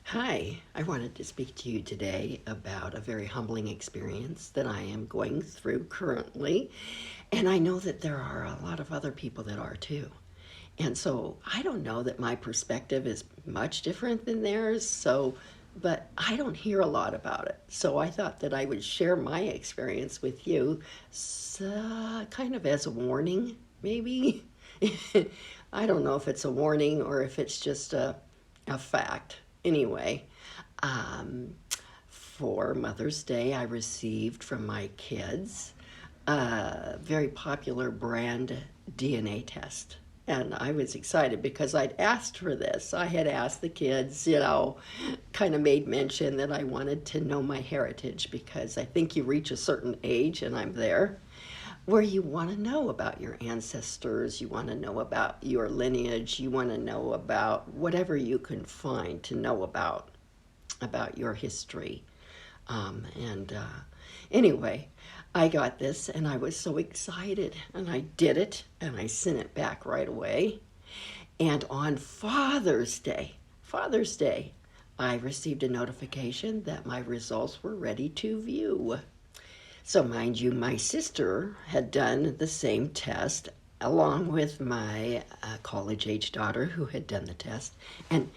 Hi, I wanted to speak to you today about a very humbling experience that I am going through currently. And I know that there are a lot of other people that are too. And so I don't know that my perspective is much different than theirs. But I don't hear a lot about it. So I thought that I would share my experience with you, kind of as a warning, maybe. I don't know if it's a warning or if it's just a fact. Anyway, um, for Mother's Day, I received from my kids a very popular brand DNA test. And I was excited because I'd asked for this. I had asked the kids, kind of made mention that I wanted to know my heritage because I think you reach a certain age, and I'm there, where you want to know about your ancestors, you want to know about your lineage, you want to know about whatever you can find to know about your history. And Anyway, I got this and I was so excited and I did it and I sent it back right away. And on Father's Day, I received a notification that my results were ready to view. So, mind you, my sister had done the same test along with my college age daughter who had done the test. And,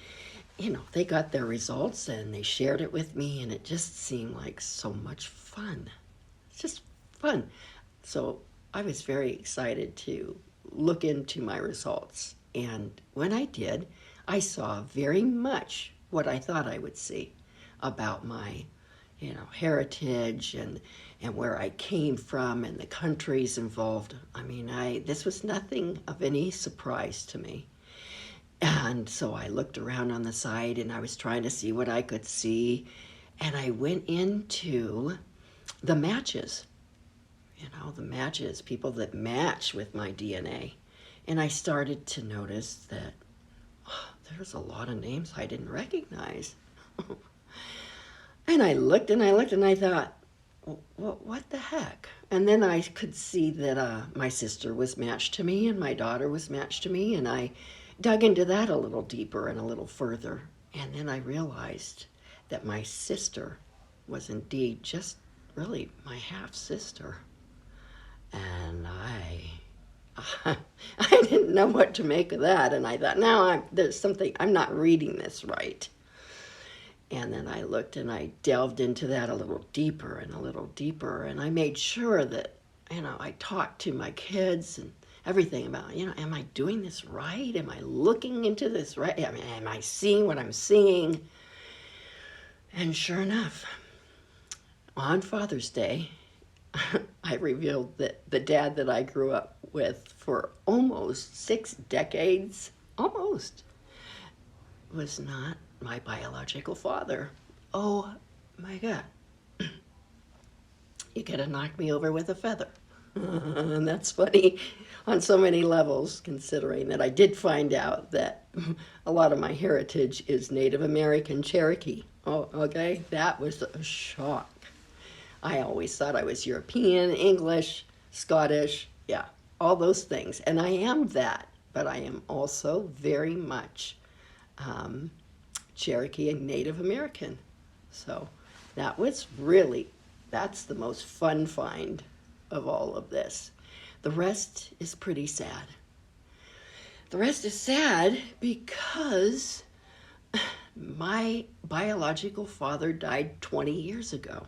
they got their results and they shared it with me, and it just seemed like so much fun. It's just fun. So, I was very excited to look into my results. And when I did, I saw very much what I thought I would see about my heritage and where I came from and the countries involved. I mean, I this was nothing of any surprise to me. And so I looked around on the site and I was trying to see what I could see, and I went into the matches. The matches, people that match with my DNA. And I started to notice that there's a lot of names I didn't recognize. And I looked and I looked and I thought, what the heck? And then I could see that my sister was matched to me and my daughter was matched to me. And I dug into that a little deeper and a little further. And then I realized that my sister was indeed just really my half sister. And I didn't know what to make of that. And I thought, now there's something, I'm not reading this right. And then I looked and I delved into that a little deeper and a little deeper. And I made sure that, I talked to my kids and everything about, am I doing this right? Am I looking into this right? I mean, am I seeing what I'm seeing? And sure enough, on Father's Day, I revealed that the dad that I grew up with for almost 6 decades, almost, was not my biological father. Oh my God. You could have knocked me over with a feather. And that's funny on so many levels, considering that I did find out that a lot of my heritage is Native American Cherokee. Oh, okay? That was a shock. I always thought I was European, English, Scottish, yeah, all those things. And I am that, but I am also very much Cherokee and Native American. So that's the most fun find of all of this. The rest is pretty sad. The rest is sad because my biological father died 20 years ago.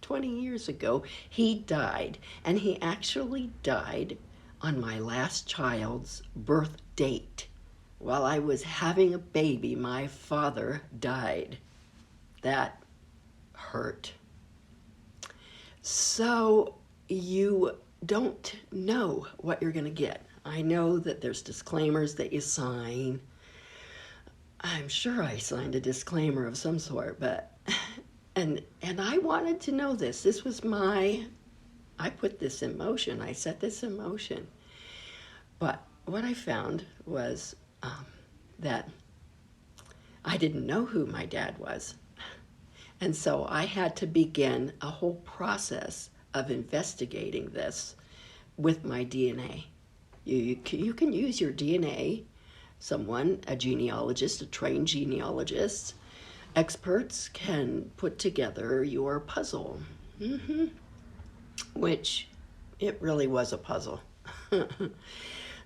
20 years ago, he died, and he actually died on my last child's birth date. While I was having a baby, my father died. That hurt. So you don't know what you're going to get. I know that there's disclaimers that you sign. I'm sure I signed a disclaimer of some sort, but and I wanted to know this. I put this in motion. I set this in motion. But what I found was that I didn't know who my dad was. And so I had to begin a whole process of investigating this with my DNA. You can use your DNA, a genealogist, a trained genealogist, experts can put together your puzzle, which it really was a puzzle.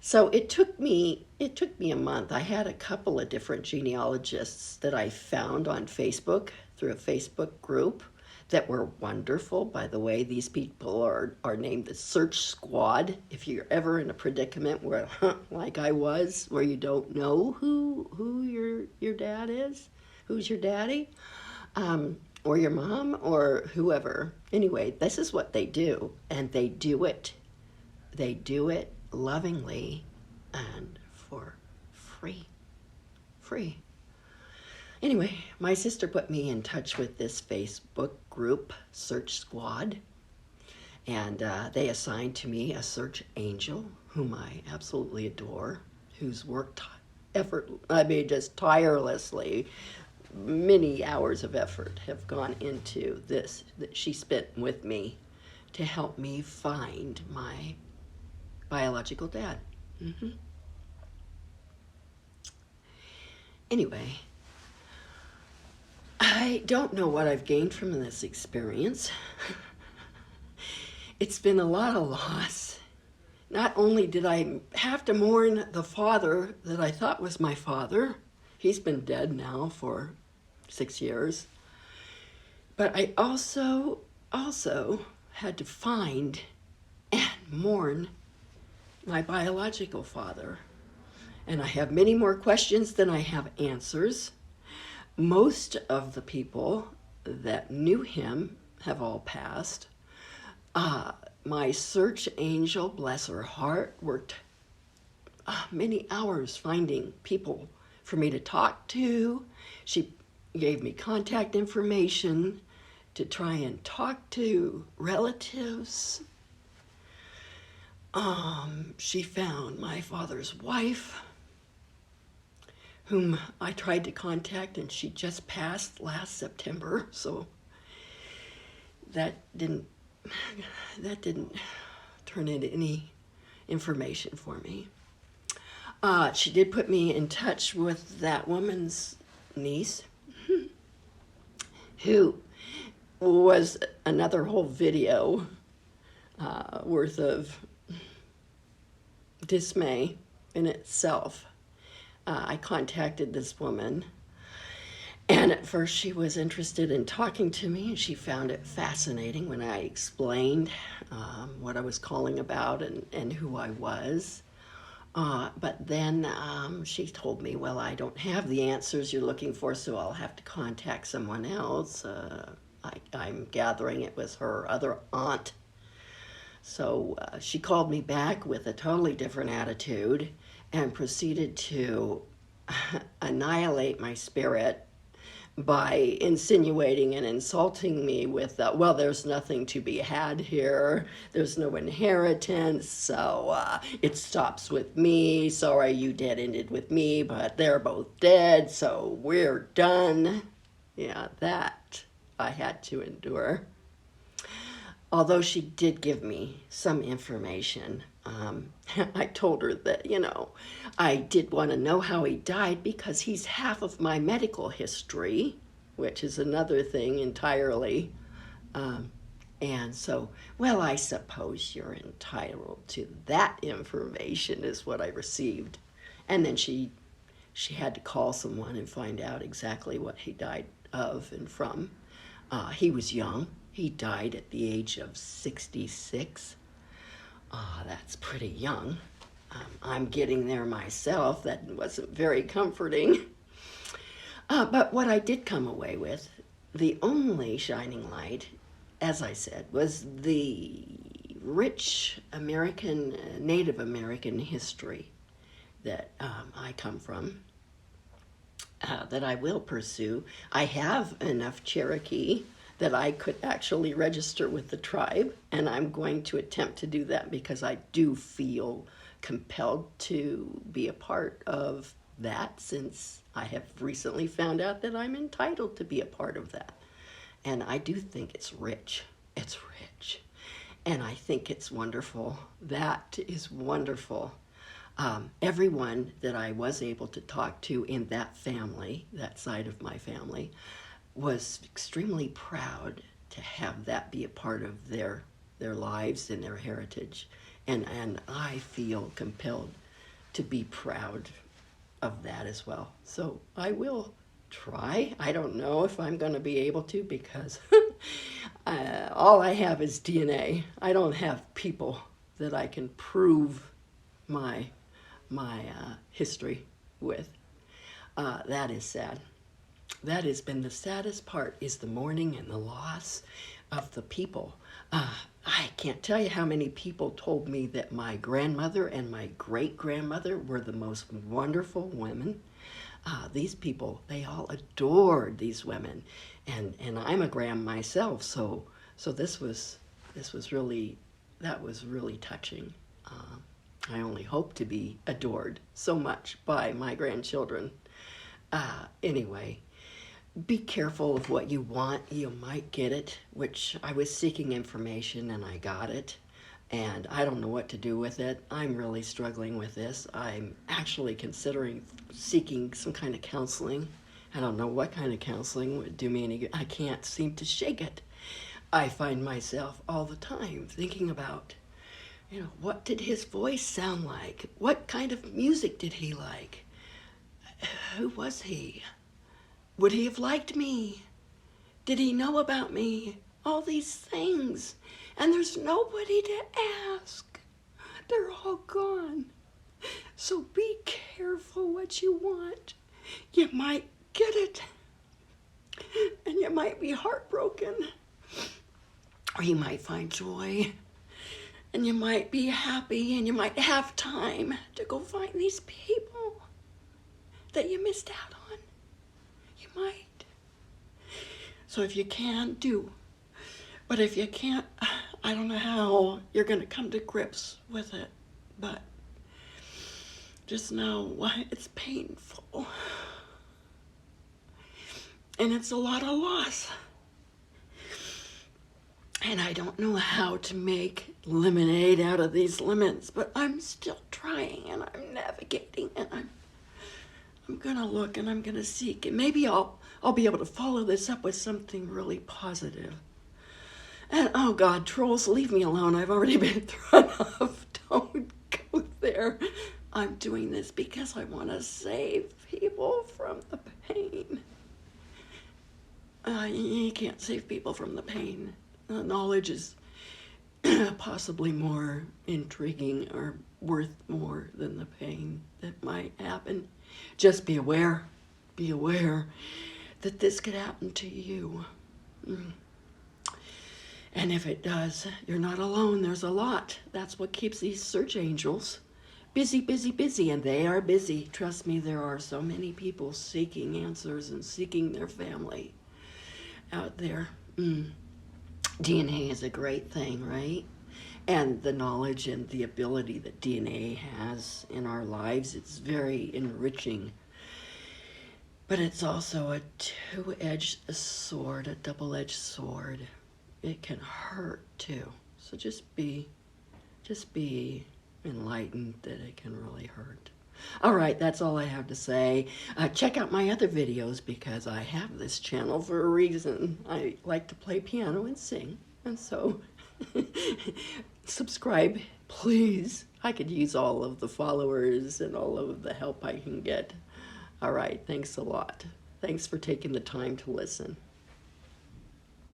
So it took me a month. I had a couple of different genealogists that I found on Facebook through a Facebook group that were wonderful. By the way, these people are named the Search Squad. If you're ever in a predicament where, like I was, where you don't know who your dad is, who's your daddy, or your mom, or whoever. Anyway, this is what they do, and they do it. They do it lovingly and for free. Free. Anyway, my sister put me in touch with this Facebook group, Search Squad, and they assigned to me a search angel, whom I absolutely adore, who's worked just tirelessly. Many hours of effort have gone into this that she spent with me to help me find my biological dad. Anyway, I don't know what I've gained from this experience. It's been a lot of loss. Not only did I have to mourn the father that I thought was my father, he's been dead now for 6 years, but I also had to find and mourn my biological father. And I have many more questions than I have answers. Most of the people that knew him have all passed. My search angel, bless her heart, worked many hours finding people for me to talk to. She gave me contact information to try and talk to relatives. She found my father's wife, whom I tried to contact, and she just passed last September, so that didn't turn into any information for me. She did put me in touch with that woman's niece, who was another whole video worth of dismay in itself. I contacted this woman, and at first she was interested in talking to me, and she found it fascinating when I explained what I was calling about and who I was. But then she told me, well, I don't have the answers you're looking for, so I'll have to contact someone else. I'm gathering it was her other aunt. So she called me back with a totally different attitude and proceeded to annihilate my spirit by insinuating and insulting me with, well, there's nothing to be had here. There's no inheritance, so it stops with me. Sorry you dead-ended with me, but they're both dead, so we're done. Yeah, that I had to endure. Although she did give me some information, I told her that, I did want to know how he died because he's half of my medical history, which is another thing entirely. And so, well, I suppose you're entitled to that information is what I received. And then she had to call someone and find out exactly what he died of and from. He was young. He died at the age of 66. That's pretty young. I'm getting there myself. That wasn't very comforting. But what I did come away with, the only shining light, as I said, was the rich Native American history that I come from, that I will pursue. I have enough Cherokee that I could actually register with the tribe, and I'm going to attempt to do that because I do feel compelled to be a part of that, since I have recently found out that I'm entitled to be a part of that. And I do think it's rich. It's rich. And I think it's wonderful. That is wonderful. Everyone that I was able to talk to in that family, that side of my family, was extremely proud to have that be a part of their lives and their heritage. And I feel compelled to be proud of that as well. So I will try. I don't know if I'm going to be able to, because all I have is DNA. I don't have people that I can prove my history with. That is sad. That has been the saddest part, is the mourning and the loss of the people. I can't tell you how many people told me that my grandmother and my great-grandmother were the most wonderful women. These people, they all adored these women. And I'm a gram myself, so this was really, that was really touching. I only hope to be adored so much by my grandchildren. Anyway, be careful of what you want. You might get it, which I was seeking information and I got it. And I don't know what to do with it. I'm really struggling with this. I'm actually considering seeking some kind of counseling. I don't know what kind of counseling would do me any good. I can't seem to shake it. I find myself all the time thinking about, what did his voice sound like? What kind of music did he like? Who was he? Would he have liked me? Did he know about me? All these things. And there's nobody to ask. They're all gone. So be careful what you want. You might get it. And you might be heartbroken. Or you might find joy. And you might be happy, and you might have time to go find these people that you missed out on. You might. So if you can, do. But if you can't, I don't know how you're going to come to grips with it. But just know it's painful. And it's a lot of loss. And I don't know how to make lemonade out of these lemons, but I'm still trying, and I'm navigating, and I'm gonna look, and I'm gonna seek, and maybe I'll be able to follow this up with something really positive. And oh God, trolls, leave me alone. I've already been thrown off. Don't go there. I'm doing this because I want to save people from the pain. You can't save people from the pain. Knowledge is possibly more intriguing or worth more than the pain that might happen. Just be aware that this could happen to you. And if it does, you're not alone. There's a lot. That's what keeps these search angels busy, busy, busy. And they are busy. Trust me, there are so many people seeking answers and seeking their family out there. DNA is a great thing, right? And the knowledge and the ability that DNA has in our lives, it's very enriching. But it's also a two-edged sword, a double-edged sword. It can hurt too. So just be enlightened that it can really hurt. All right, that's all I have to say. Check out my other videos, because I have this channel for a reason. I like to play piano and sing, and so subscribe, please. I could use all of the followers and all of the help I can get. All right, thanks a lot. Thanks for taking the time to listen.